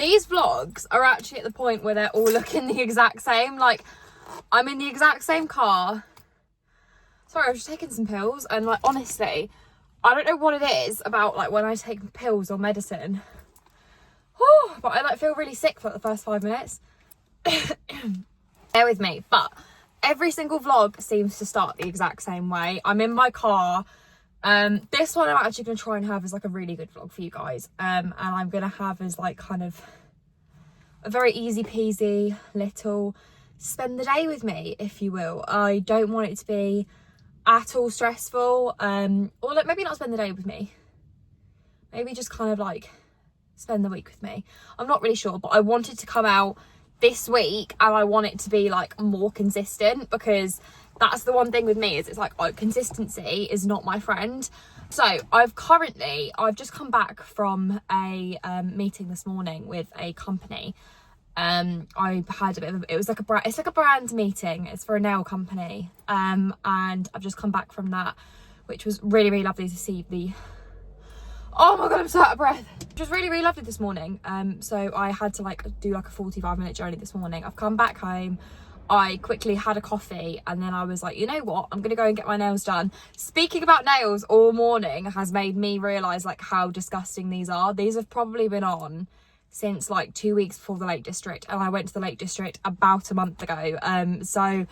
These vlogs are actually at the point where they're all looking the exact same. Like, I'm in the exact same car. Sorry, I was just taking some pills, and like, honestly, I don't know what it is about like when I take pills or medicine. Oh, but I like feel really sick for like, the first 5 minutes. Bear with me. But every single vlog seems to start the exact same way. I'm in my car. This one I'm actually going to try and have as like a really good vlog for you guys. And I'm going to have as like kind of a very easy peasy little spend the day with me, if you will. I don't want it to be at all stressful. Or like maybe not spend the day with me. Maybe just kind of like spend the week with me. I'm not really sure, but I want it to come out this week, and I want it to be like more consistent, because that's the one thing with me is it's like consistency is not my friend. So I've just come back from a meeting this morning with a company. I had a bit of it's like a brand meeting. It's for a nail company, and I've just come back from that, which was really, really lovely to see the oh my god, I'm so out of breath. It was really, really lovely this morning. So I had to like do like a 45-minute journey this morning. I've come back home, I quickly had a coffee, and then I was like, you know what, I'm gonna go and get my nails done. Speaking about nails all morning has made me realise like how disgusting these are. These have probably been on since like 2 weeks before the Lake District, and I went to the Lake District about a month ago. So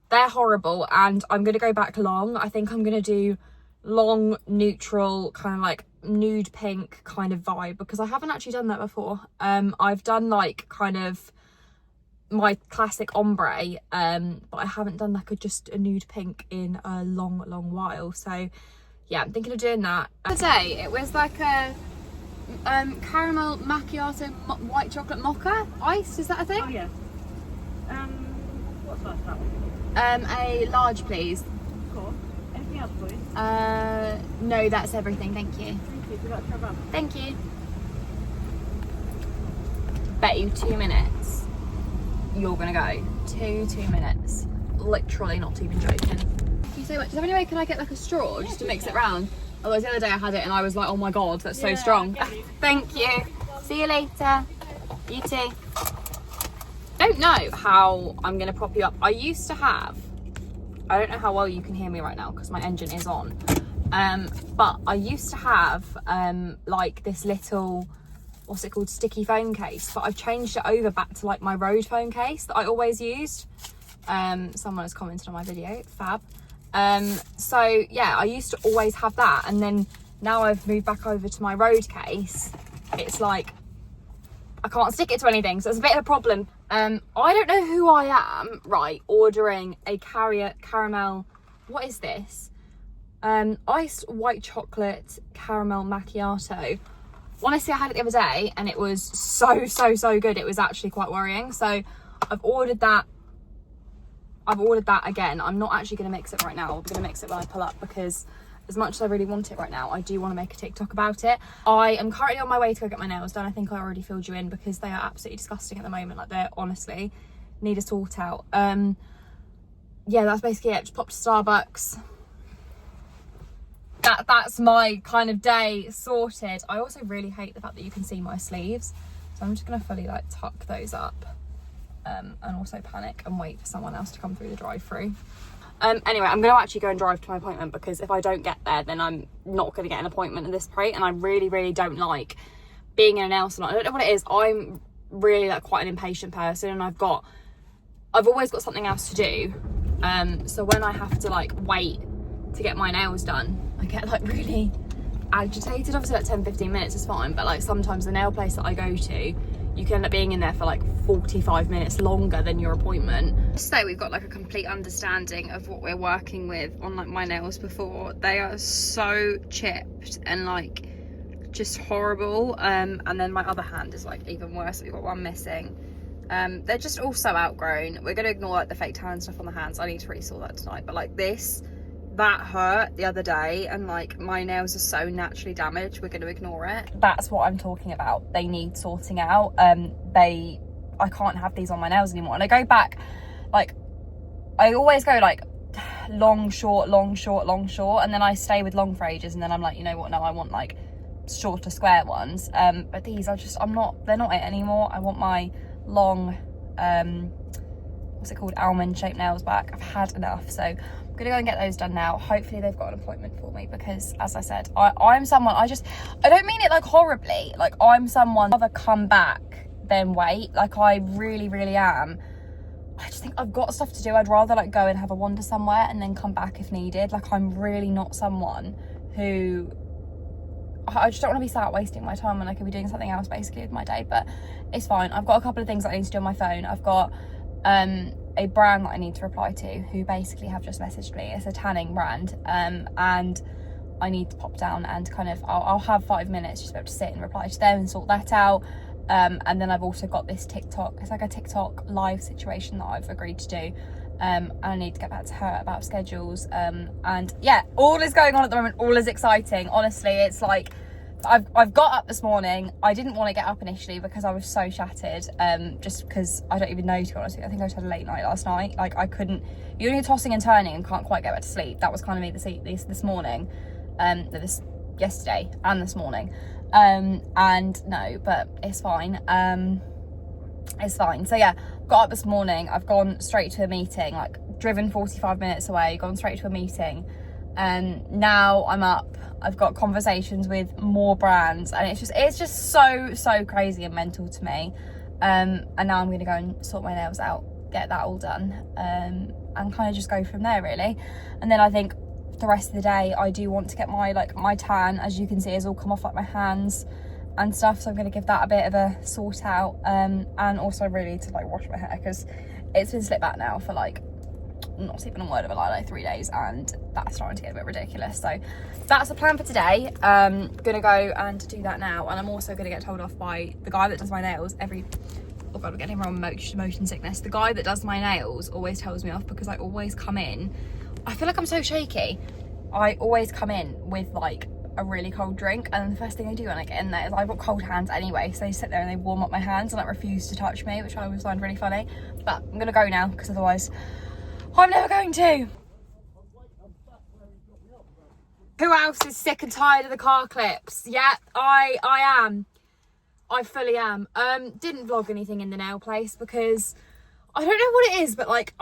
they're horrible, and I'm gonna go back long. I think I'm gonna do long, neutral, kind of like nude pink kind of vibe, because I haven't actually done that before. I've done like kind of my classic ombre, but I haven't done like just a nude pink in a long while. So yeah, I'm thinking of doing that. Today it was like a caramel macchiato white chocolate mocha iced. Is that a thing? Oh yeah. What's that? A large, please. Cool. Anything else, please? No, that's everything, thank you. Thank you. Would you like to try that? Thank you. Bet you 2 minutes you're gonna go. 2 minutes. Literally not even joking. Thank you so much. Is there any way can I get like a straw just to mix it round? Otherwise the other day I had it and I was like, oh my god, that's so strong. Thank you. See you later. You too. I don't know how I'm gonna prop you up. I used to have, I don't know how well you can hear me right now because my engine is on. But I used to have like this little, what's it called, sticky phone case, but I've changed it over back to like my road phone case that I always used. Someone has commented on my video, fab. So yeah, I used to always have that, and then now I've moved back over to my road case. It's like I can't stick it to anything, so it's a bit of a problem. I don't know who I am, right, ordering a caramel, what is this? Iced white chocolate caramel macchiato. Honestly, I had it the other day and it was so good. It was actually quite worrying. So I've ordered that again. I'm not actually going to mix it right now. I'm going to mix it when I pull up, because as much as I really want it right now, I do want to make a TikTok about it. I am currently on my way to go get my nails done. I think I already filled you in because they are absolutely disgusting at the moment. Like, they're honestly need a sort out. Yeah, that's basically it. Just popped to Starbucks. That's my kind of day sorted. I also really hate the fact that you can see my sleeves, so I'm just gonna fully like tuck those up, and also panic and wait for someone else to come through the drive-through. Anyway, I'm gonna actually go and drive to my appointment, because if I don't get there, then I'm not gonna get an appointment at this rate, and I really don't like being in a nail salon. I don't know what it is. I'm really like quite an impatient person, and I've always got something else to do. So when I have to like wait to get my nails done, I get like really agitated. Obviously like 10-15 minutes is fine, but like sometimes the nail place that I go to, you can end up being in there for like 45 minutes longer than your appointment. So we've got like a complete understanding of what we're working with on like my nails before. They are so chipped and like just horrible. And then my other hand is like even worse. We've got one missing. They're just all so outgrown. We're gonna ignore like the fake tan stuff on the hands. I need to resort that tonight, but like that hurt the other day, and like my nails are so naturally damaged, we're going to ignore it. That's what I'm talking about. They need sorting out. I can't have these on my nails anymore. And I go back, like I always go like long short, and then I stay with long for ages, and then I'm like, you know what, no, I want like shorter square ones, but these are just, they're not it anymore. I want my long what's it called, almond shaped nails back. I've had enough, so I'm gonna go and get those done now. Hopefully they've got an appointment for me, because as I said, I'm someone, I don't mean it like horribly, like I'm someone rather come back than wait. Like I really am. I just think I've got stuff to do. I'd rather like go and have a wander somewhere and then come back if needed. Like I'm really not someone who, I just don't want to be sat wasting my time when I could be doing something else basically with my day. But it's fine. I've got a couple of things that I need to do on my phone. I've got a brand that I need to reply to, who basically have just messaged me. It's a tanning brand, and I need to pop down and kind of, I'll have 5 minutes just to be able to sit and reply to them and sort that out. And then I've also got this TikTok, it's like a TikTok live situation that I've agreed to do, and I need to get back to her about schedules, and yeah, all is going on at the moment, all is exciting. Honestly, it's like I've got up this morning. I didn't want to get up initially because I was so shattered, just because I don't even know, to be honest with you. I think I just had a late night last night. Like I couldn't, you're only tossing and turning and can't quite get back to sleep. That was kind of me this morning, this yesterday and this morning, and no, but it's fine. It's fine. So yeah, got up this morning. I've gone straight to a meeting, like driven 45 minutes away, gone straight to a meeting. Now I'm up, I've got conversations with more brands, and it's just so crazy and mental to me. And now I'm gonna go and sort my nails out, get that all done, and kind of just go from there really. And then I think the rest of the day I do want to get my tan, as you can see, has all come off like my hands and stuff, so I'm going to give that a bit of a sort out, and also really to like wash my hair, because it's been slicked back now for like, not even a word of a lie, like 3 days, and that's starting to get a bit ridiculous. So that's the plan for today. Gonna go and do that now, and I'm also gonna get told off by the guy that does my nails oh god, I'm getting wrong, motion sickness. The guy that does my nails always tells me off, because I always come in, I feel like I'm so shaky, I always come in with like a really cold drink, and the first thing I do when I get in there is, I've got cold hands anyway, so they sit there and they warm up my hands and like refuse to touch me, which I always find really funny. But I'm gonna go now, because otherwise I'm never going to. Who else is sick and tired of the car clips? Yeah, I am. I fully am. Didn't vlog anything in the nail place because I don't know what it is, but like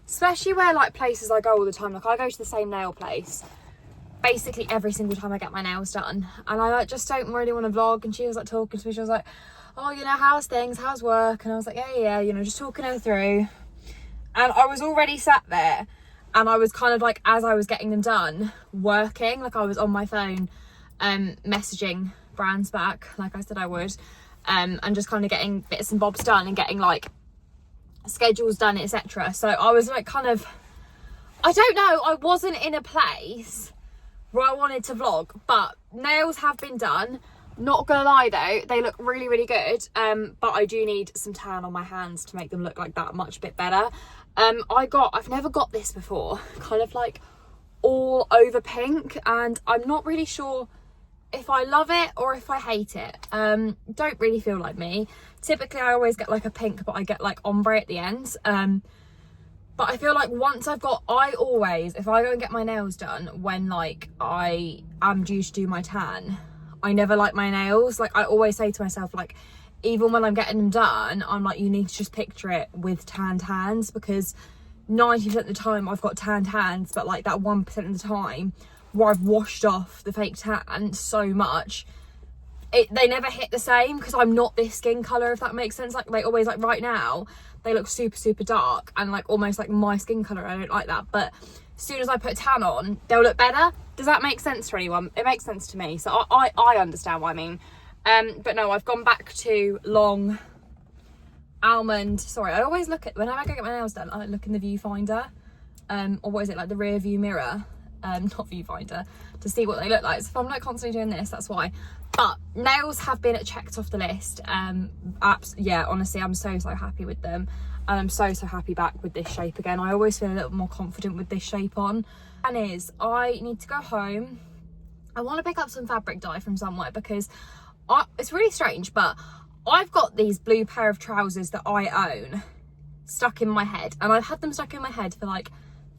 especially where like places I go all the time, like I go to the same nail place basically every single time I get my nails done, and I like just don't really want to vlog. And she was like talking to me, she was like, oh, you know, how's things, how's work? And I was like, yeah, you know, just talking her through. And I was already sat there, and I was kind of like, as I was getting them done, working, like I was on my phone, messaging brands back, like I said I would, and just kind of getting bits and bobs done and getting like schedules done, etc. So I was like kind of, I don't know, I wasn't in a place where I wanted to vlog, but nails have been done. Not gonna lie though, they look really good, but I do need some tan on my hands to make them look like that much bit better. I've never got this before, kind of like all over pink, and I'm not really sure if I love it or if I hate it. Don't really feel like me. Typically I always get like a pink, but I get like ombre at the end. But I feel like once if I go and get my nails done when like I am due to do my tan, I never like my nails. Like I always say to myself, like even when I'm getting them done, I'm like, you need to just picture it with tanned hands, because 90% of the time I've got tanned hands, but like that 1% of the time where I've washed off the fake tan so much, they never hit the same, because I'm not this skin colour, if that makes sense. Like they always, like right now, they look super dark and like almost like my skin colour. I don't like that, but as soon as I put tan on, they'll look better. Does that make sense to anyone? It makes sense to me, so I understand what I mean. But no, I've gone back to long almond. Sorry, I always look at, whenever I go get my nails done, I look in the viewfinder, or what is it, like the rear view mirror, not viewfinder, to see what they look like. So if I'm like constantly doing this, that's why. But nails have been checked off the list. Yeah, honestly, I'm so happy with them, and I'm so happy back with this shape again. I always feel a little more confident with this shape on. And I need to go home. I want to pick up some fabric dye from somewhere, because it's really strange, but I've got these blue pair of trousers that I own stuck in my head, and I've had them stuck in my head for like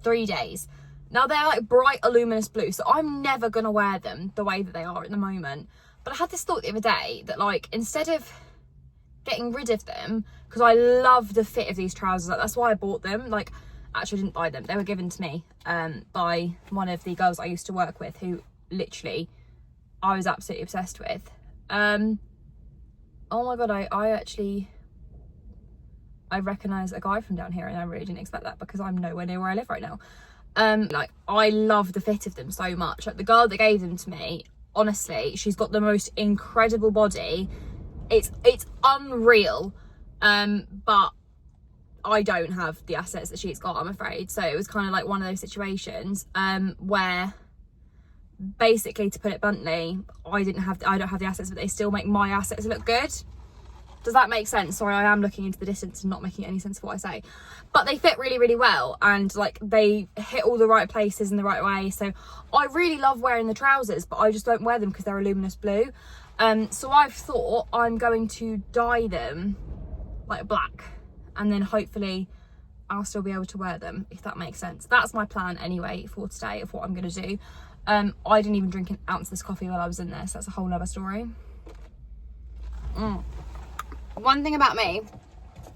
3 days. Now they're like bright luminous blue, so I'm never gonna wear them the way that they are at the moment. But I had this thought the other day that like, instead of getting rid of them, because I love the fit of these trousers, like, that's why I bought them. Like, actually I didn't buy them, they were given to me by one of the girls I used to work with, who literally I was absolutely obsessed with. Oh my god, I recognise a guy from down here, and I really didn't expect that because I'm nowhere near where I live right now. Like, I love the fit of them so much. Like, the girl that gave them to me, honestly, she's got the most incredible body. It's unreal. But I don't have the assets that she's got, I'm afraid. So it was kind of like one of those situations where, basically, to put it bluntly, I don't have the assets, but they still make my assets look good. Does that make sense? Sorry, I am looking into the distance and not making any sense of what I say. But they fit really, really well, and like, they hit all the right places in the right way. So I really love wearing the trousers, but I just don't wear them because they're a luminous blue. So I've thought I'm going to dye them like black, and then hopefully I'll still be able to wear them, if that makes sense. That's my plan anyway for today, of what I'm going to do. I didn't even drink an ounce of this coffee while I was in there, so that's a whole nother story. One thing about me,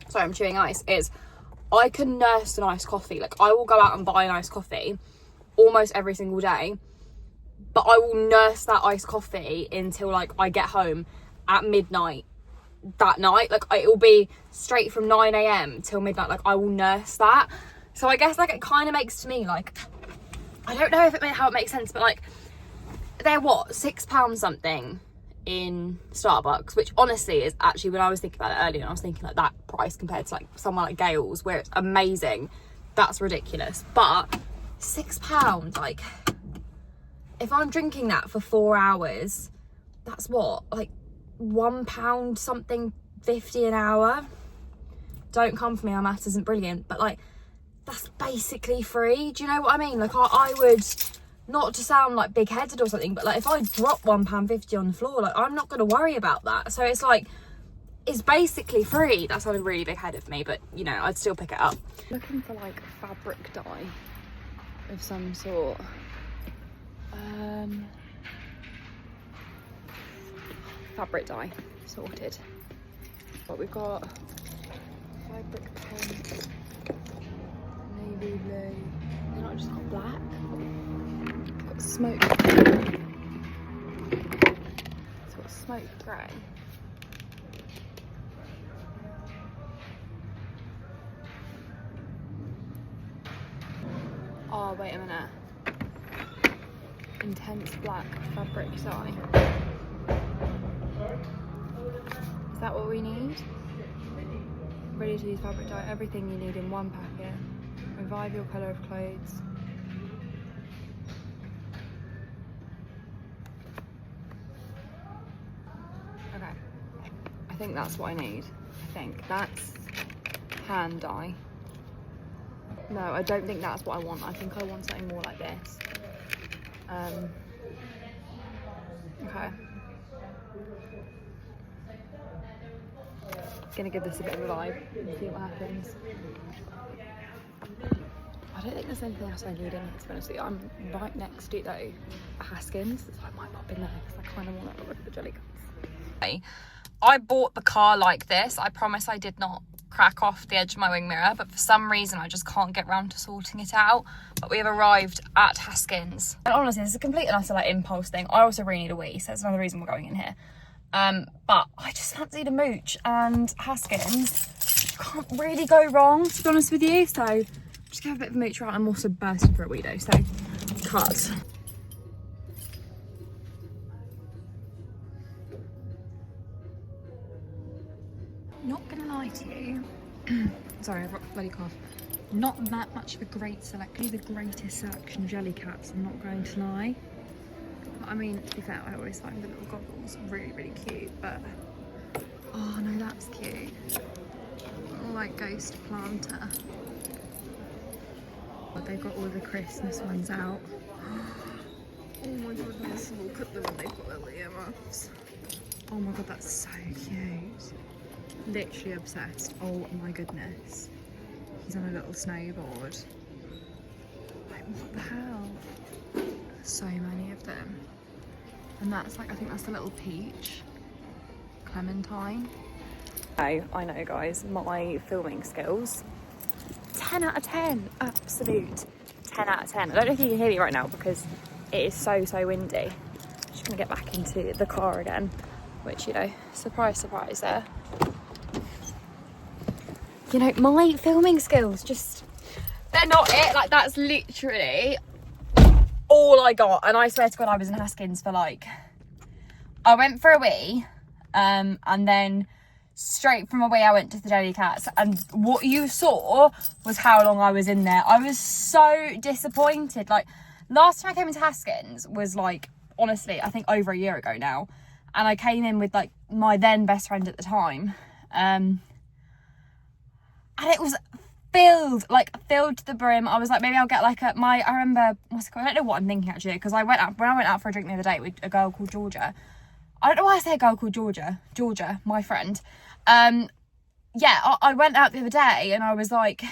sorry, I'm chewing ice, is I can nurse an iced coffee. Like, I will go out and buy an iced coffee almost every single day, but I will nurse that iced coffee until like I get home at midnight that night. Like, it will be straight from 9 a.m. till midnight. Like, I will nurse that. So I guess like, it kind of makes to me like, I don't know how it makes sense, but like, they're what, £6 something in Starbucks, which honestly is actually, when I was thinking about it earlier, I was thinking like, that price compared to like somewhere like Gale's, where it's amazing, that's ridiculous. But £6, like, if I'm drinking that for 4 hours, that's what, like £1 something 50 an hour. Don't come for me, my maths isn't brilliant, but like, that's basically free. Do you know what I mean? Like, I would, not to sound like big-headed or something, but like, if I drop £1.50 on the floor, like, I'm not going to worry about that. So it's like, it's basically free. That sounded really big-headed of me, but you know, I'd still pick it up. Looking for like fabric dye of some sort. Fabric dye sorted. But we've got fabric paint, navy blue. They're not just got black. Got smoke. It's got smoke grey. Oh, wait a minute. Intense black fabric dye. Is that what we need? Ready to use fabric dye. Everything you need in one packet. Revive your colour of clothes. Okay. I think that's what I need. I think that's hand dye. No, I don't think that's what I want. I think I want something more like this. Okay. Gonna give this a bit of a vibe and see what happens. I don't think there's anything else I need in here, to be honest with you. I'm right next to, though, Haskins, so I might pop in there because I kind of want to look at the jelly cuts. I bought the car like this. I promise I did not crack off the edge of my wing mirror, but for some reason I just can't get round to sorting it out. But we have arrived at Haskins. And honestly, it's a complete and utter like impulse thing. I also really need a wee, so that's another reason we're going in here. But I just fancied a mooch, and Haskins, you can't really go wrong, to be honest with you. So just have a bit of a mooch around. I'm also bursting for a wee though, so cut. Not gonna lie to you, sorry, I've got a bloody cough. Not that much of a great selection, the greatest selection of jelly caps, I'm not going to lie. I mean, to be fair, I always find the little goggles really, really cute, but oh no, that's cute. Like ghost planter. But they've got all the Christmas ones out. Oh my goodness, look at them when they've got little earmuffs. Oh my god, that's so cute. Literally obsessed. Oh my goodness. He's on a little snowboard. Oh What the hell? So many of them. And that's like, I think that's the little peach. Clementine. I know guys, my filming skills. 10 out of 10. Absolute 10 out of 10. I don't know if you can hear me right now because it is so windy. I'm just gonna get back into the car again, which, you know, surprise there. You know, my filming skills just, they're not it. Like, that's literally all I got. And I swear to God, I was in Haskins for like, I went for a wee, and then straight from a wee I went to the Jelly Cats, and what you saw was how long I was in there. I was so disappointed. Like, last time I came into Haskins was like, honestly, I think over a year ago now, and I came in with like my then best friend at the time, and it was filled to the brim. I was like, maybe I'll get like I remember, what's it called? I don't know what I'm thinking actually, because when I went out for a drink the other day with a girl called Georgia. I don't know why I say a girl called Georgia, my friend. Yeah, I went out the other day and I was like,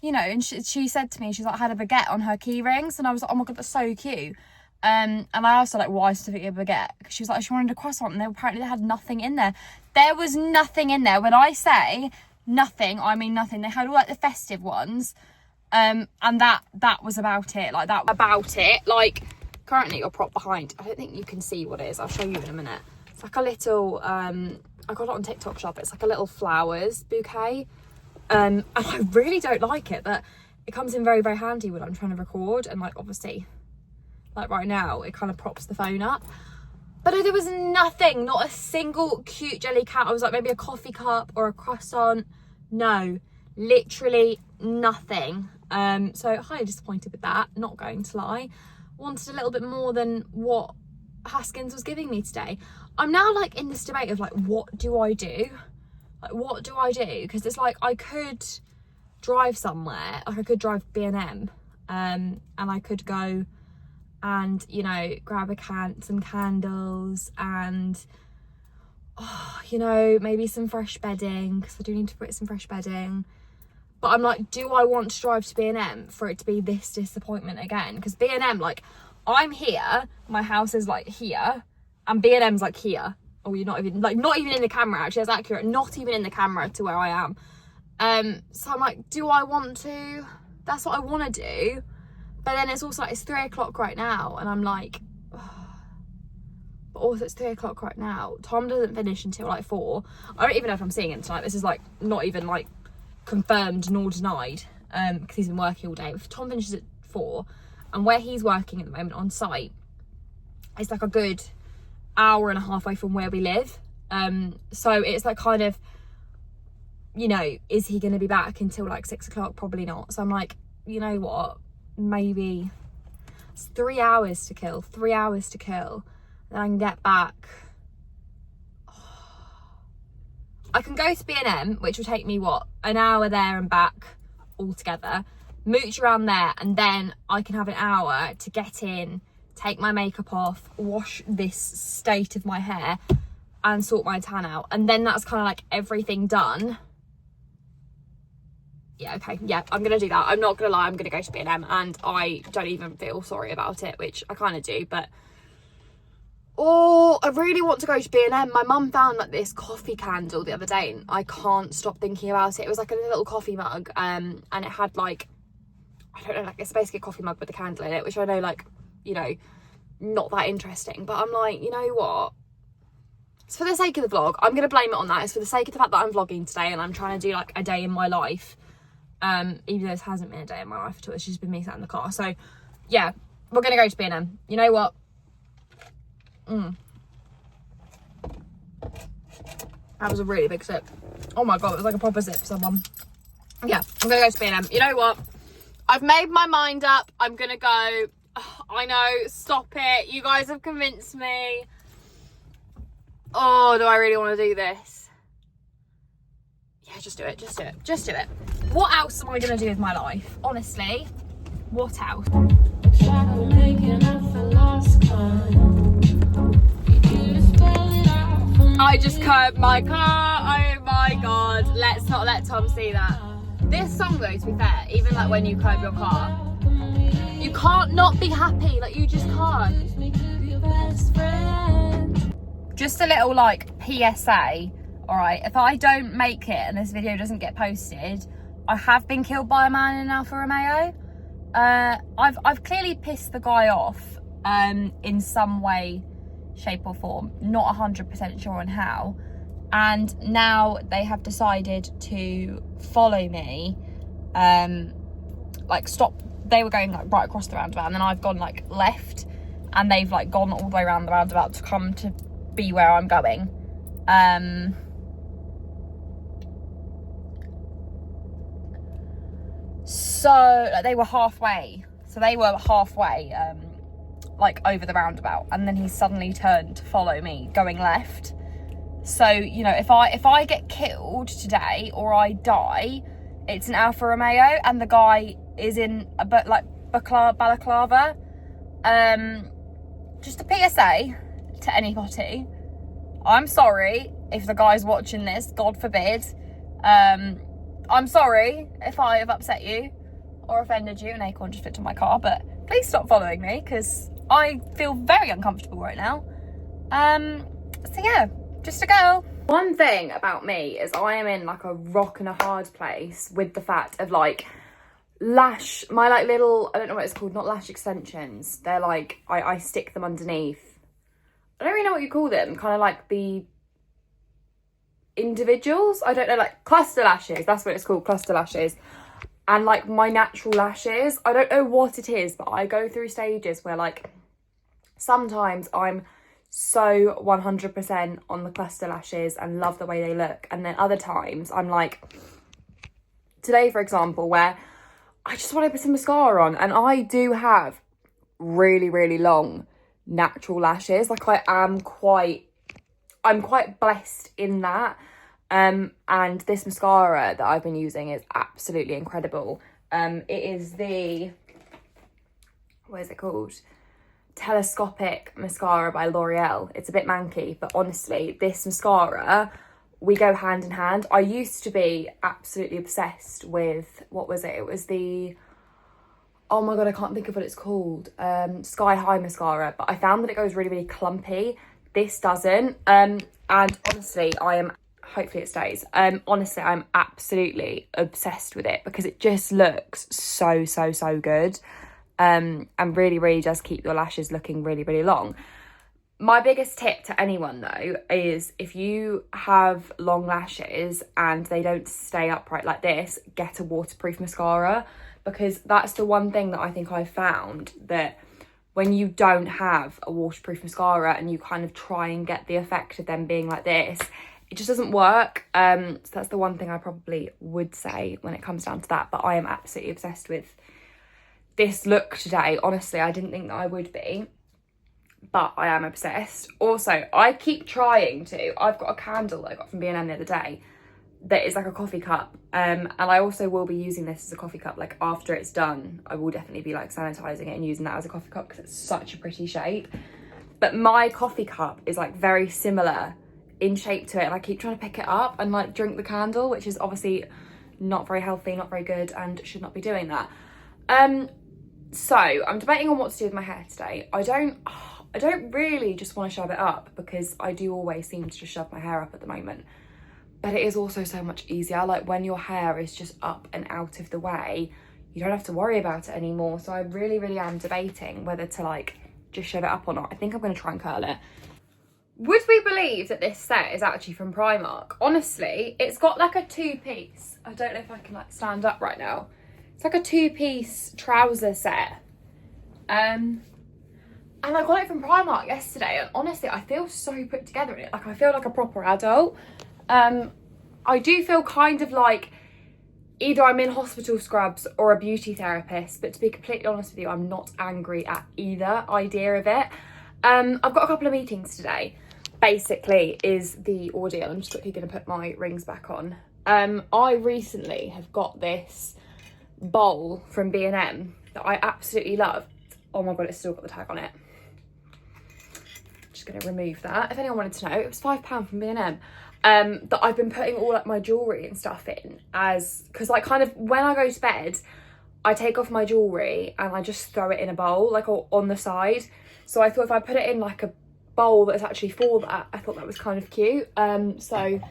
you know, and she said to me, she's like, I had a baguette on her key rings, and I was like, oh my God, that's so cute. And I asked her like, why specifically a baguette? Because she was like, she wanted a croissant, and apparently they had nothing in there. There was nothing in there. When I say nothing, I mean nothing. They had all like the festive ones, and that was about it. Like, currently you're prop behind. I don't think you can see what it is. I'll show you in a minute. It's like a little I got it on TikTok Shop. It's like a little flowers bouquet, and I really don't like it, but it comes in very handy when I'm trying to record, and like obviously like right now it kind of props the phone up. But there was nothing, not a single cute jelly cat. I was like, maybe a coffee cup or a croissant. No, literally nothing. So highly disappointed with that, not going to lie. Wanted a little bit more than what Haskins was giving me today. I'm now like in this debate of like, what do I do? Because it's like, I could drive somewhere, like I could drive B&M, and I could go and, you know, grab some candles and, you know, maybe some fresh bedding, because I do need to put some fresh bedding. But I'm like, do I want to drive to B&M for it to be this disappointment again? Because B&M, like, I'm here, my house is like here, and B&M's like here. Oh, you're not even in the camera, actually, that's accurate. Not even in the camera to where I am. So I'm like, do I want to? That's what I want to do. But then it's also like, it's 3 o'clock right now, and I'm like, but also it's 3 o'clock right now. Tom doesn't finish until like 4. I don't even know if I'm seeing him tonight. This is like not even like confirmed nor denied, because he's been working all day. If Tom finishes at 4, and where he's working at the moment on site, it's like a good hour and a half away from where we live. So it's like kind of, you know, is he going to be back until like 6 o'clock? Probably not. So I'm like, you know what? Maybe it's 3 hours to kill. Then I can get back. I can go to B&M, which will take me what, an hour there and back altogether, mooch around there, and then I can have an hour to get in, take my makeup off, wash this state of my hair, and sort my tan out, and then that's kind of like everything done. Yeah, okay, yeah, I'm gonna do that. I'm not gonna lie, I'm gonna go to B&M, and I don't even feel sorry about it, which I kind of do, but oh, I really want to go to B&M. My mum found like this coffee candle the other day, and I can't stop thinking about it. It was like a little coffee mug, and it had like, I don't know, like it's basically a coffee mug with a candle in it, which I know, like, you know, not that interesting, but I'm like, you know what? It's for the sake of the vlog. I'm going to blame it on that. It's for the sake of the fact that I'm vlogging today and I'm trying to do like a day in my life. Even though this hasn't been a day in my life at all. It's just been me sat in the car. So yeah, we're going to go to B&M. You know what? That was a really big sip. Oh my God, it was like a proper sip for someone. Yeah, I'm going to go to B&M. You know what? I've made my mind up. I'm going to go. Oh, I know, stop it. You guys have convinced me. Oh, do I really want to do this? Yeah, just do it. What else am I going to do with my life? Honestly, what else? I just curbed my car. Oh my God. Let's not let Tom see that. This song though, to be fair, even like when you curb your car, You can't not be happy, like you just can't. Just a little like PSA, all right, if I don't make it and this video doesn't get posted, I have been killed by a man in an Alfa Romeo. I've clearly pissed the guy off in some way, shape or form, not 100% sure on how, and now they have decided to follow me, like stop. They were going like right across the roundabout, and then I've gone like left, and they've like gone all the way around the roundabout to come to be where I'm going. So like, they were halfway, like over the roundabout, and then he suddenly turned to follow me going left. So, you know, if I get killed today or I die, it's an Alfa Romeo and the guy is in a balaclava. Just a PSA to anybody. I'm sorry if the guy's watching this, God forbid. I'm sorry if I have upset you or offended you. An acorn just fit in my car, but please stop following me because I feel very uncomfortable right now. So yeah, just a girl. One thing about me is I am in like a rock and a hard place with the fact of like my like little, I don't know what it's called, not lash extensions. They're like, I stick them underneath. I don't really know what you call them, kind of like the individuals, I don't know, like cluster lashes, that's what it's called, cluster lashes. And like my natural lashes, I don't know what it is, but I go through stages where like sometimes I'm so 100% on the cluster lashes and love the way they look, and then other times I'm like, today for example, where I just want to put some mascara on, and I do have really, really long natural lashes. Like I'm quite blessed in that. And this mascara that I've been using is absolutely incredible. It is the, what is it called? Telescopic mascara by L'Oreal. It's a bit manky, but honestly, this mascara, we go hand in hand. I used to be absolutely obsessed with, what was it? It was the, oh my God, I can't think of what it's called. Sky High mascara, but I found that it goes really, really clumpy. This doesn't. And honestly, hopefully it stays. Honestly, I'm absolutely obsessed with it because it just looks so, so, so good. And really, really does keep your lashes looking really, really long. My biggest tip to anyone though is if you have long lashes and they don't stay upright like this, get a waterproof mascara, because that's the one thing that I think I've found, that when you don't have a waterproof mascara and you kind of try and get the effect of them being like this, it just doesn't work. So that's the one thing I probably would say when it comes down to that. But I am absolutely obsessed with this look today. Honestly, I didn't think that I would be, but I am obsessed. Also, I keep trying to, I've got a candle that I got from B&M the other day that is like a coffee cup, and I also will be using this as a coffee cup. Like after it's done, I will definitely be like sanitizing it and using that as a coffee cup because it's such a pretty shape. But my coffee cup is like very similar in shape to it, and I keep trying to pick it up and like drink the candle, which is obviously not very healthy, not very good, and should not be doing that. So I'm debating on what to do with my hair today. I don't really just want to shove it up, because I do always seem to just shove my hair up at the moment, but it is also so much easier. Like when your hair is just up and out of the way, you don't have to worry about it anymore. So I really, really am debating whether to like just shove it up or not. I think I'm going to try and curl it. Would we believe that this set is actually from Primark? Honestly, it's got like a two-piece. I don't know if I can like stand up right now. It's like a two-piece trouser set. And I got it from Primark yesterday, and honestly, I feel so put together in it. Like I feel like a proper adult. I do feel kind of like either I'm in hospital scrubs or a beauty therapist, but to be completely honest with you, I'm not angry at either idea of it. I've got a couple of meetings today, basically, is the ordeal. I'm just quickly going to put my rings back on. I recently have got this bowl from B&M that I absolutely love. Oh my God, it's still got the tag on it. Just going to remove that. If anyone wanted to know, it was £5 from B&M. That I've been putting all like my jewellery and stuff in, as because like kind of when I go to bed, I take off my jewellery and I just throw it in a bowl, like on the side. So I thought if I put it in like a bowl that's actually for that, I thought that was kind of cute. So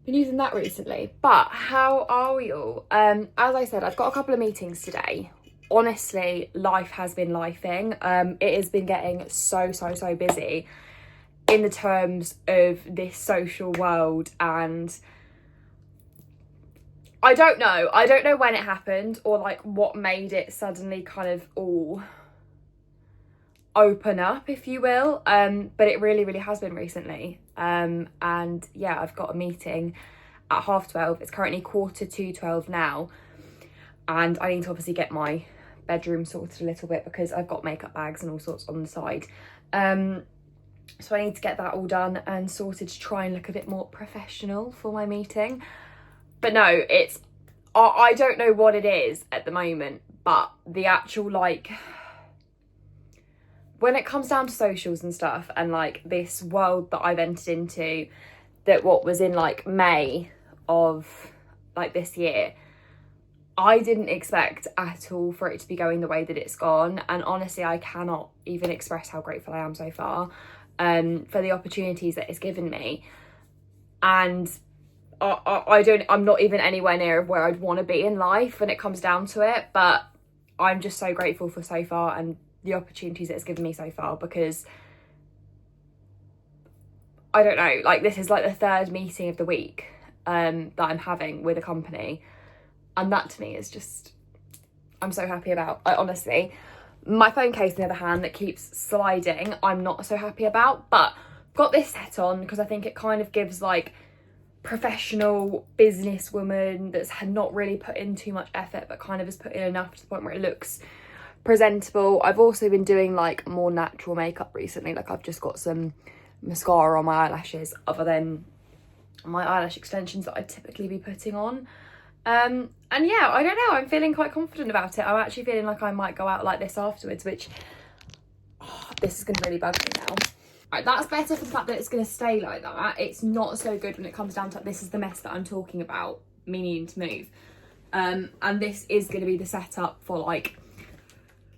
been using that recently. But how are you all? As I said, I've got a couple of meetings today. Honestly, life has been lifing. It has been getting so busy in the terms of this social world, and I don't know when it happened or like what made it suddenly kind of all open up, if you will, but it really has been recently. And yeah, I've got a meeting at 12:30. It's currently 11:45 now, and I need to obviously get my bedroom sorted a little bit because I've got makeup bags and all sorts on the side. So I need to get that all done and sorted to try and look a bit more professional for my meeting. But no, it's, I don't know what it is at the moment, but the actual, like, when it comes down to socials and stuff and like this world that I've entered into, that what was in like May of like this year, I didn't expect at all for it to be going the way that it's gone. And honestly, I cannot even express how grateful I am so far for the opportunities that it's given me. And I'm not even anywhere near where I'd want to be in life when it comes down to it, but I'm just so grateful for so far and the opportunities that it's given me so far, because I don't know, like this is like the third meeting of the week that I'm having with a company, and that to me is just, I'm so happy about. I honestly, my phone case on the other hand that keeps sliding, I'm not so happy about, but got this set on because I think it kind of gives like professional businesswoman that's not really put in too much effort but kind of has put in enough to the point where it looks presentable. I've also been doing like more natural makeup recently, like I've just got some mascara on my eyelashes other than my eyelash extensions that I'd typically be putting on. And yeah, I don't know, I'm feeling quite confident about it. I'm actually feeling like I might go out like this afterwards, which this is gonna really bug me now. Right, that's better for the fact that it's going to stay like that. It's not so good when it comes down to, this is the mess that I'm talking about, me needing to move. And this is going to be the setup for like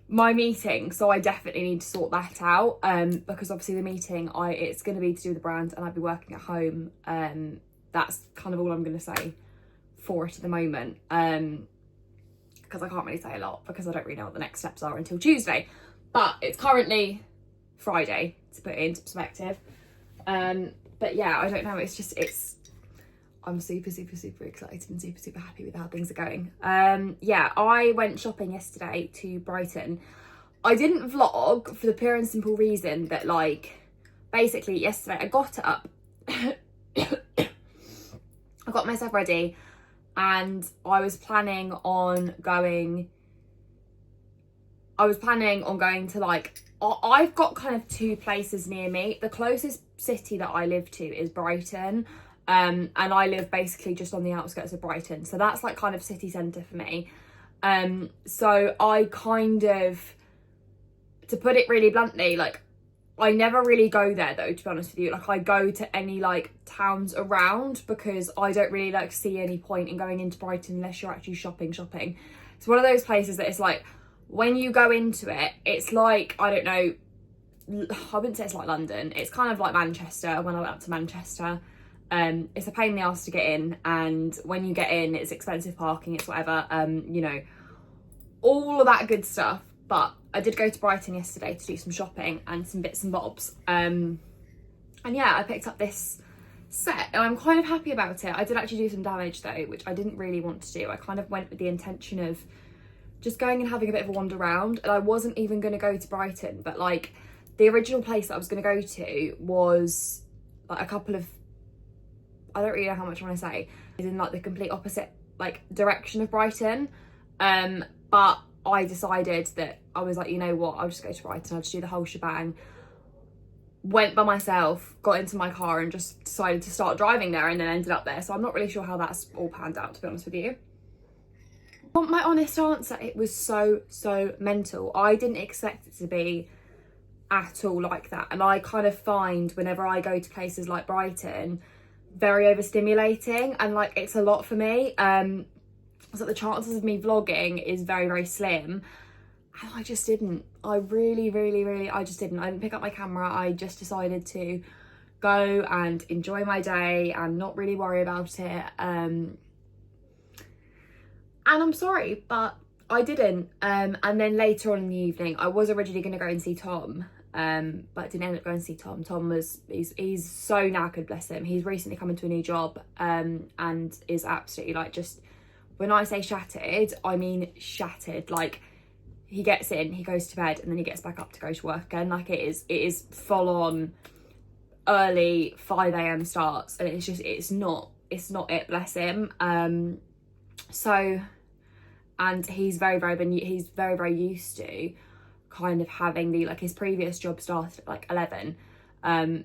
my meeting. So I definitely need to sort that out because obviously the meeting, it's going to be to do with the brand and I'll be working at home. That's kind of all I'm going to say for it at the moment, because I can't really say a lot because I don't really know what the next steps are until Tuesday. But it's currently Friday, to put it into perspective. But yeah, I don't know, I'm super excited and super happy with how things are going. Yeah, I went shopping yesterday to Brighton. I didn't vlog for the pure and simple reason that, like, basically yesterday I got up I got myself ready and I was planning on going to, like, I've got kind of two places near me. The closest city that I live to is Brighton, and I live basically just on the outskirts of Brighton, so that's like kind of city centre for me. So I kind of, to put it really bluntly, like I never really go there though, to be honest with you. Like I go to any like towns around because I don't really like see any point in going into Brighton unless you're actually shopping. It's one of those places that it's like, when you go into it, it's like, I don't know, I wouldn't say it's like London. It's kind of like Manchester. When I went up to Manchester, it's a pain in the ass to get in. And when you get in, it's expensive parking, it's whatever, you know, all of that good stuff. But I did go to Brighton yesterday to do some shopping and some bits and bobs. And yeah, I picked up this set and I'm kind of happy about it. I did actually do some damage though, which I didn't really want to do. I kind of went with the intention of just going and having a bit of a wander around, and I wasn't even going to go to Brighton, but like the original place that I was going to go to was like a couple of, I don't really know how much I want to say, is in like the complete opposite like direction of Brighton, but I decided that I was like, you know what, I'll just go to Brighton, I'll just do the whole shebang. Went by myself, got into my car and just decided to start driving there, and then ended up there. So I'm not really sure how that's all panned out, to be honest with you. Want my honest answer, it was so mental. I didn't expect it to be at all like that, and I kind of find whenever I go to places like Brighton very overstimulating, and like it's a lot for me. So the chances of me vlogging is very, very slim. And I just didn't. I really, I just didn't. I didn't pick up my camera. I just decided to go and enjoy my day and not really worry about it. And I'm sorry, but I didn't. And then later on in the evening, I was originally going to go and see Tom, but didn't end up going to see Tom. Tom he's so knackered, bless him. He's recently come into a new job, and is absolutely like, just, when I say shattered, I mean shattered. Like, he gets in, he goes to bed, and then he gets back up to go to work again. Like, it is full on early 5 a.m. starts, and it's not it, bless him. So, and he's very used to kind of having like, his previous job started at like 11.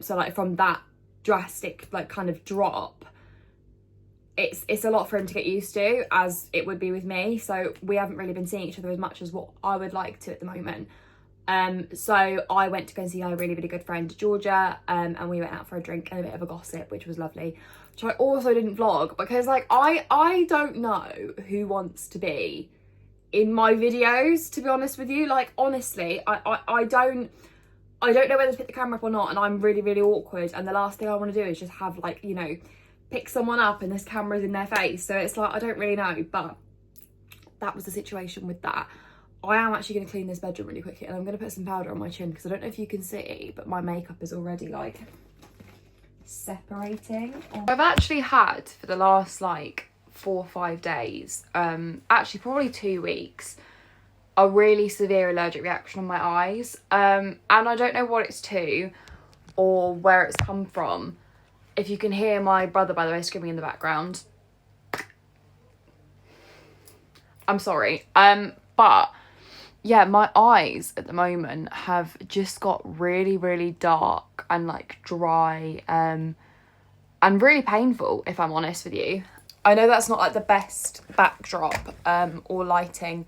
So like, from that drastic like kind of drop, it's a lot for him to get used to, as it would be with me. So we haven't really been seeing each other as much as what I would like to at the moment. So I went to go and see our really good friend Georgia, and we went out for a drink and a bit of a gossip, which was lovely, which I also didn't vlog because like I don't know who wants to be in my videos, to be honest with you. Like, honestly, I don't know whether to pick the camera up or not, and I'm really awkward, and the last thing I want to do is just have, like, you know, pick someone up and this camera's in their face. So it's like, I don't really know, but that was the situation with that. I am actually going to clean this bedroom really quickly, and I'm going to put some powder on my chin because I don't know if you can see, but my makeup is already like separating. I've actually had, for the last like 4 or 5 days, actually probably 2 weeks, a really severe allergic reaction on my eyes, and I don't know what it's to or where it's come from. If you can hear my brother, by the way, screaming in the background, I'm sorry. But yeah, my eyes at the moment have just got really dark and like dry, and really painful, if I'm honest with you. I know that's not like the best backdrop or lighting,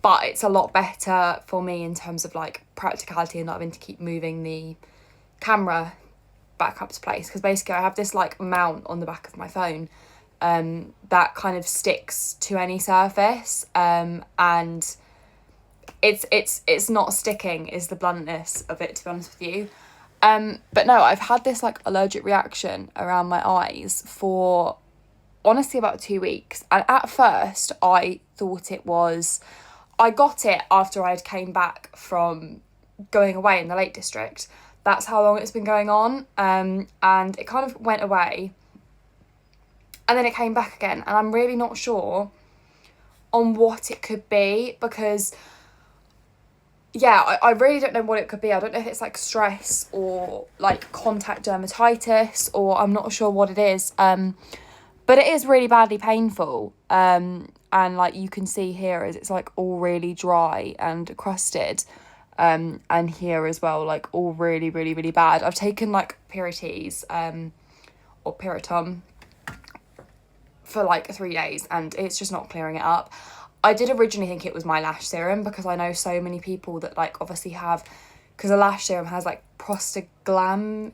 but it's a lot better for me in terms of like practicality and not having to keep moving the camera back up to place, because basically I have this like mount on the back of my phone that kind of sticks to any surface, and it's not sticking is the bluntness of it, to be honest with you. But no, I've had this like allergic reaction around my eyes for honestly about 2 weeks, and at first I thought I got it after I had came back from going away in the Lake District. That's how long it's been going on, and it kind of went away and then it came back again, and I'm really not sure on what it could be, because yeah, I really don't know what it could be. I don't know if it's like stress or like contact dermatitis, or I'm not sure what it is, but it is really badly painful, and like you can see here is it's like all really dry and crusted. And here as well, like all really bad. I've taken like Pirites or Piriton for like 3 days, and it's just not clearing it up. I did originally think it was my lash serum, because I know so many people that like obviously have, because a lash serum has like prostaglandin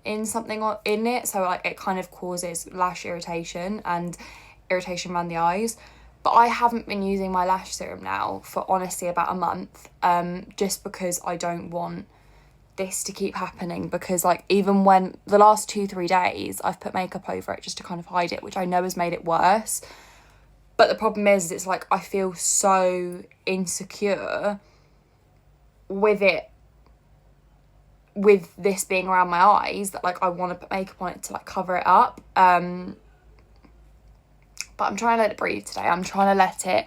in it, so like it kind of causes lash irritation and irritation around the eyes. But I haven't been using my lash serum now for honestly about a month, just because I don't want this to keep happening, because like even when the last 2-3 days I've put makeup over it just to kind of hide it, which I know has made it worse. But the problem is it's like I feel so insecure with it, with this being around my eyes, that like I want to put makeup on it to like cover it up. But I'm trying to let it breathe today. I'm trying to let it,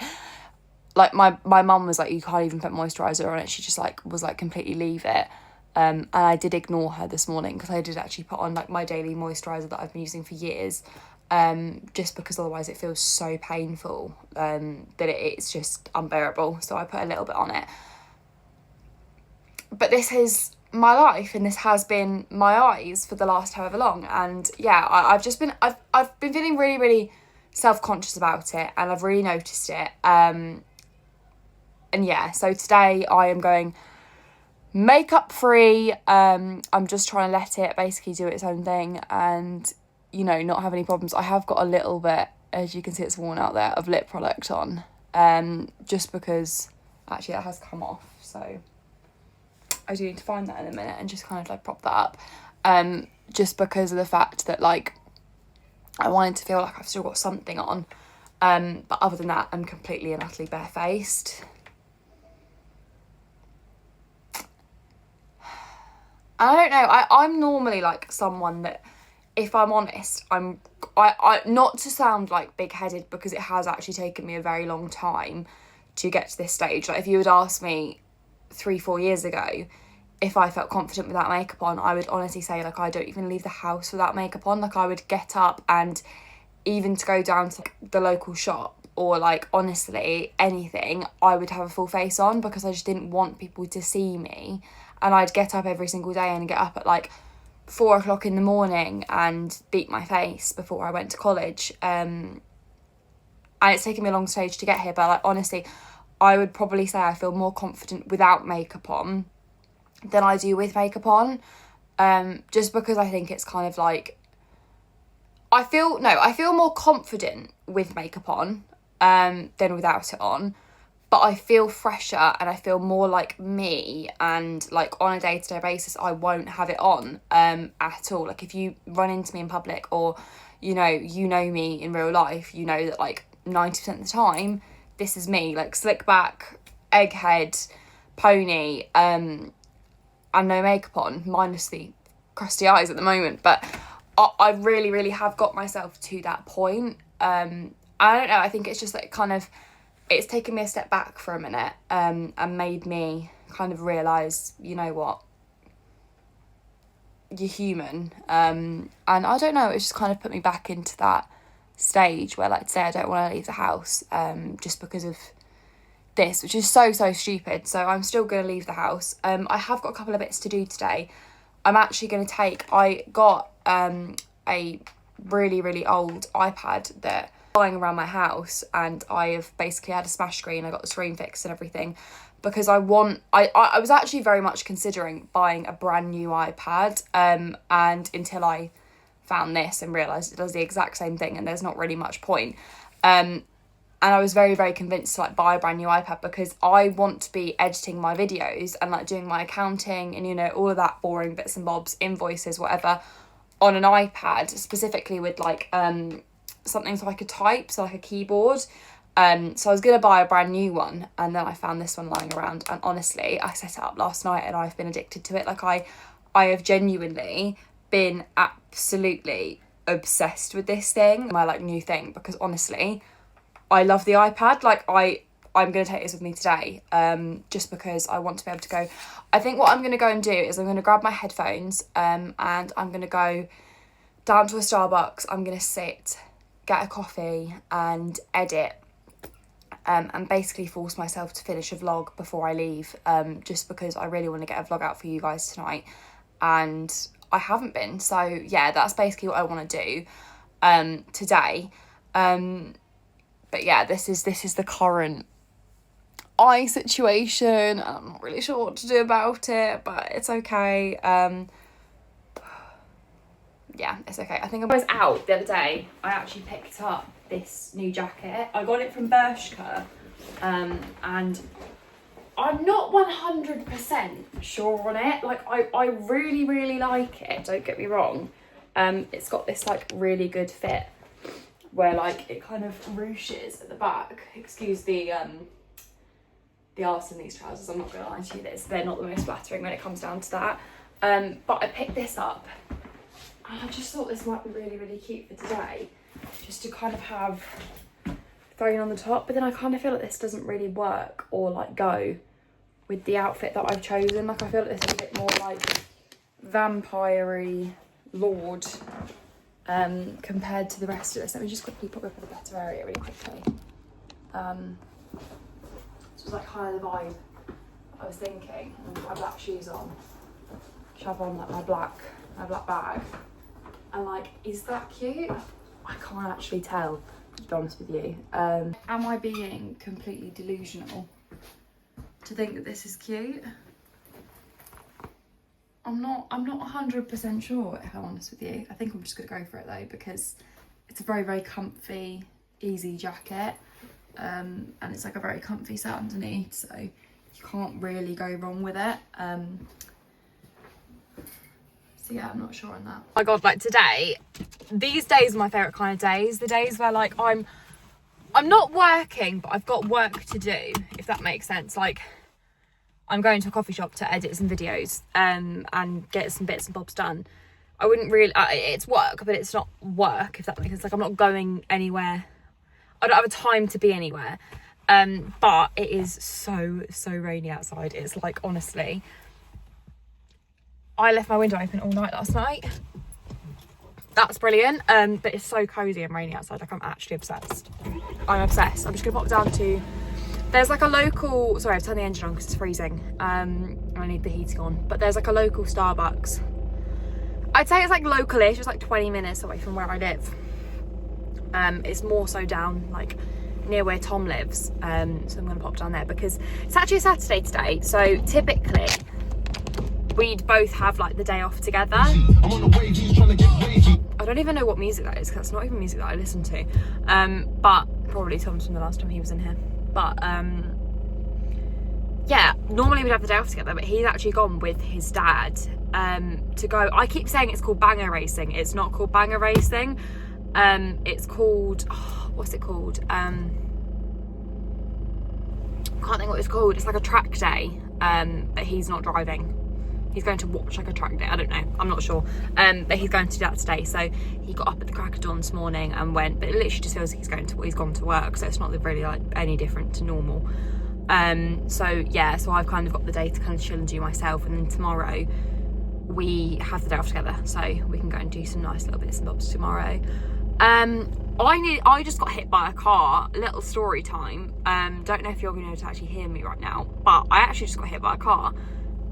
like my mum was like, you can't even put moisturiser on it. She just like was like, completely leave it. And I did ignore her this morning, because I did actually put on like my daily moisturiser that I've been using for years, just because otherwise it feels so painful that it's just unbearable. So I put a little bit on it. But this is my life, and this has been my eyes for the last however long. And yeah, I've been feeling really self-conscious about it, and I've really noticed it. And yeah, so today I am going makeup free. I'm just trying to let it basically do its own thing, and you know, not have any problems. I have got a little bit, as you can see, it's worn out there, of lip product on, just because actually it has come off, so I do need to find that in a minute and just kind of like prop that up, just because of the fact that like I wanted to feel like I've still got something on, but other than that I'm completely and utterly barefaced. I don't know, I'm normally like someone that, if I'm honest, I not to sound like big-headed, because it has actually taken me a very long time to get to this stage. Like if you had asked me 3-4 years ago if I felt confident without makeup on, I would honestly say like I don't even leave the house without makeup on. Like I would get up, and even to go down to the local shop or like honestly anything, I would have a full face on, because I just didn't want people to see me. And I'd get up every single day and get up at like 4 o'clock in the morning and beat my face before I went to college. And it's taken me a long stage to get here, but like honestly, I would probably say I feel more confident without makeup on than I do with makeup on. Just because I think it's kind of like, I feel more confident with makeup on than without it on. But I feel fresher and I feel more like me, and like on a day-to-day basis I won't have it on at all. Like if you run into me in public, or you know me in real life, you know that like 90% of the time this is me, like slick back, egghead, pony, and no makeup on, minus the crusty eyes at the moment. But I really, really have got myself to that point. I don't know, I think it's just like kind of, it's taken me a step back for a minute, and made me kind of realise, you know what, you're human. And I don't know, it's just kind of put me back into that stage where, like, say I don't want to leave the house just because of this, which is so stupid. So I'm still going to leave the house. I have got a couple of bits to do today. I'm actually going to I got a really, really old iPad that lying around my house, and I have basically had a smash screen. I got the screen fixed and everything, because I was actually very much considering buying a brand new iPad, and until I found this and realised it does the exact same thing and there's not really much point. And I was very, very convinced to like buy a brand new iPad, because I want to be editing my videos and like doing my accounting and, you know, all of that boring bits and bobs, invoices, whatever, on an iPad, specifically with like something so I could type, so like a keyboard. So I was going to buy a brand new one, and then I found this one lying around, and honestly I set it up last night and I've been addicted to it. Like I have genuinely been absolutely obsessed with this thing, my like new thing, because honestly I love the iPad. Like I'm going to take this with me today, just because I want to be able to go. I think what I'm going to go and do is I'm going to grab my headphones, and I'm going to go down to a Starbucks. I'm going to sit, get a coffee and edit, and basically force myself to finish a vlog before I leave, just because I really want to get a vlog out for you guys tonight, and I haven't been. So yeah, that's basically what I want to do today. But yeah, this is the current eye situation. I'm not really sure what to do about it, but it's okay. Yeah, it's okay. I think I was out the other day. I actually picked up this new jacket. I got it from Bershka, and I'm not 100% sure on it. Like I really, really like it, don't get me wrong. It's got this like really good fit where like it kind of ruches at the back. Excuse the arse in these trousers, I'm not gonna lie to you, they're not the most flattering when it comes down to that. But I picked this up and I just thought this might be really, really cute for today, just to kind of have thrown on the top. But then I kind of feel like this doesn't really work or like go with the outfit that I've chosen. Like I feel like this is a bit more like vampire-y lord compared to the rest of this. Let me just quickly pop up in a better area really quickly. This was like kind of the vibe I was thinking. With my black shoes on, shove on like my black bag, and like, is that cute? I can't actually tell, to be honest with you. Am I being completely delusional to think that this is cute? I'm not 100% sure, if I'm honest with you. I think I'm just going to go for it though, because it's a very, very comfy, easy jacket. And it's like a very comfy set underneath, so you can't really go wrong with it. So yeah, I'm not sure on that. Oh my God, like today, these days are my favourite kind of days. The days where like I'm not working, but I've got work to do, if that makes sense. Like I'm going to a coffee shop to edit some videos and get some bits and bobs done. I wouldn't really, it's work, but it's not work, if that makes sense. Like I'm not going anywhere. I don't have a time to be anywhere. But it is so rainy outside. It's like, honestly, I left my window open all night last night. That's brilliant. But it's so cozy and rainy outside. Like I'm actually obsessed. I'm obsessed. I'm just gonna pop down to, there's like a local, sorry, I've turned the engine on because it's freezing. I need the heating on, but there's like a local Starbucks. I'd say it's like localish. It's like 20 minutes away from where I live. It's more so down like near where Tom lives. So I'm gonna pop down there because it's actually a Saturday today. So typically we'd both have like the day off together. I don't even know what music that is because that's not even music that I listen to. But probably Tom's from the last time he was in here. But yeah, normally we'd have the day off together, but he's actually gone with his dad to go. I keep saying it's called banger racing. It's not called banger racing. It's called, what's it called? Can't think what it's called. It's like a track day, but he's not driving. He's going to watch like a track day. I don't know. I'm not sure. But he's going to do that today. So he got up at the crack of dawn this morning and went, but it literally just feels like he's gone to work. So it's not really like any different to normal. So yeah, so I've kind of got the day to kind of chill and do myself. And then tomorrow we have the day off together. So we can go and do some nice little bits and bobs tomorrow. I just got hit by a car. Little story time. Don't know if you're going to be able to actually hear me right now, but I actually just got hit by a car.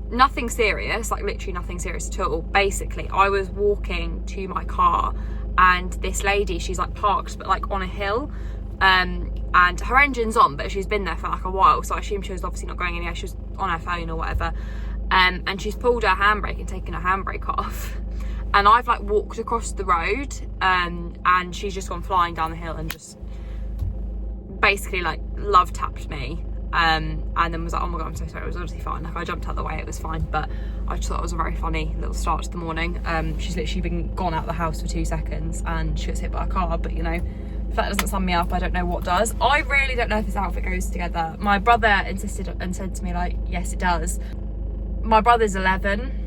Nothing serious, like literally nothing serious at all. Basically, I was walking to my car and this lady, she's like parked but like on a hill, and her engine's on, but she's been there for like a while, so I assume she was obviously not going anywhere. She was on her phone or whatever, and she's pulled her handbrake and taken her handbrake off. And I've like walked across the road, and she's just gone flying down the hill and just basically like love tapped me, and then was like, oh my God, I'm so sorry. It was obviously fine. Like I jumped out the way, it was fine. But I just thought it was a very funny little start to the morning. She's literally been gone out of the house for 2 seconds and she was hit by a car. But you know, if that doesn't sum me up, I don't know what does. I really don't know if this outfit goes together. My brother insisted and said to me like, yes, it does. My brother's 11.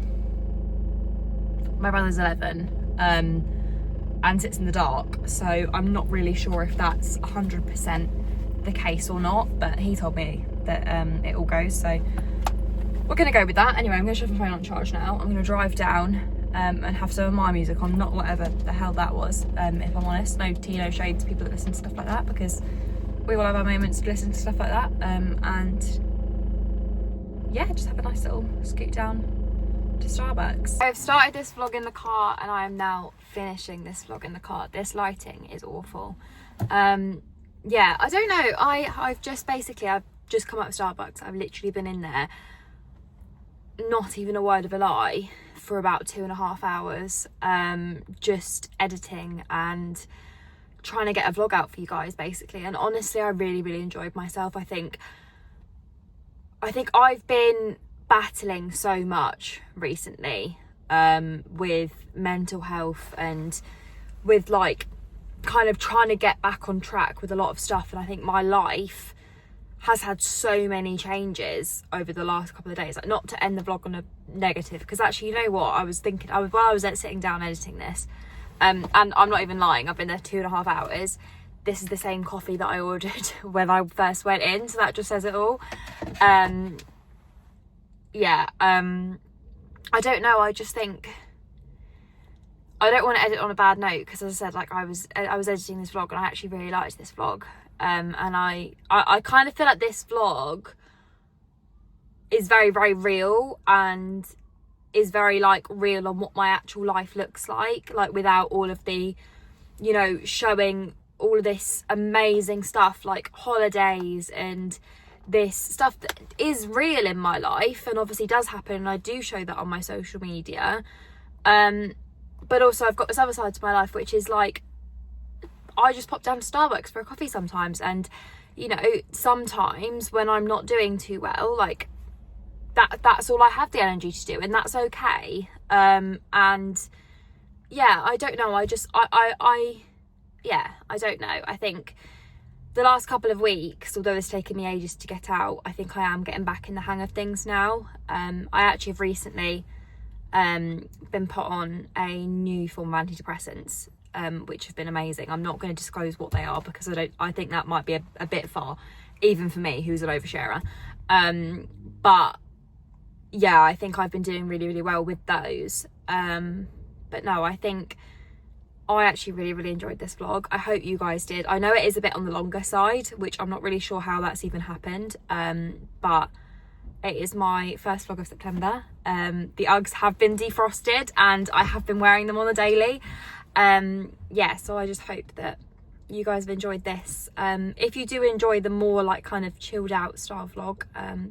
And sits in the dark, so I'm not really sure if that's 100% the case or not, but he told me that it all goes, so we're gonna go with that. Anyway, I'm gonna shove my phone on charge now. I'm gonna drive down and have some of my music on, not whatever the hell that was, if I'm honest. No tea, no shade to people that listen to stuff like that, because we all have our moments to listen to stuff like that. And yeah, just have a nice little scoot down to Starbucks. I've started this vlog in the car and I am now finishing this vlog in the car. This lighting is awful. Yeah, I don't know. I've just come out of Starbucks. I've literally been in there, not even a word of a lie, for about 2.5 hours, just editing and trying to get a vlog out for you guys basically. And honestly, I really enjoyed myself. I think I've been battling so much recently with mental health and with like kind of trying to get back on track with a lot of stuff. And I think my life has had so many changes over the last couple of days. Like, not to end the vlog on a negative, because actually, you know what, I was thinking, while I was sitting down editing this, and I'm not even lying, I've been there 2.5 hours. This is the same coffee that I ordered when I first went in, so that just says it all. Yeah, I don't know, I just think I don't want to edit on a bad note, because as I said, like I was editing this vlog and I actually really liked this vlog, and I kind of feel like this vlog is very real and is very like real on what my actual life looks like without all of the, you know, showing all of this amazing stuff like holidays and this stuff that is real in my life and obviously does happen, and I do show that on my social media. But also I've got this other side to my life, which is like, I just pop down to Starbucks for a coffee sometimes, and you know, sometimes when I'm not doing too well, like that's all I have the energy to do, and that's okay. And yeah, I don't know, I don't know. I think the last couple of weeks, although it's taken me ages to get out, I think I am getting back in the hang of things now. I actually have recently been put on a new form of antidepressants, which have been amazing. I'm not going to disclose what they are because I think that might be a bit far, even for me, who's an oversharer. But yeah, I think I've been doing really, really well with those. But no, I think I actually really, really enjoyed this vlog. I hope you guys did. I know it is a bit on the longer side, which I'm not really sure how that's even happened. But it is my first vlog of September. The Uggs have been defrosted and I have been wearing them on the daily. Yeah, so I just hope that you guys have enjoyed this. If you do enjoy the more like kind of chilled out style vlog,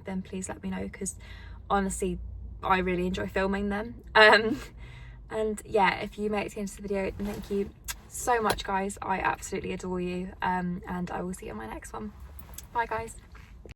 then please let me know, because honestly I really enjoy filming them. And yeah, if you make it to the end of the video, then thank you so much, guys. I absolutely adore you. And I will see you in my next one. Bye, guys.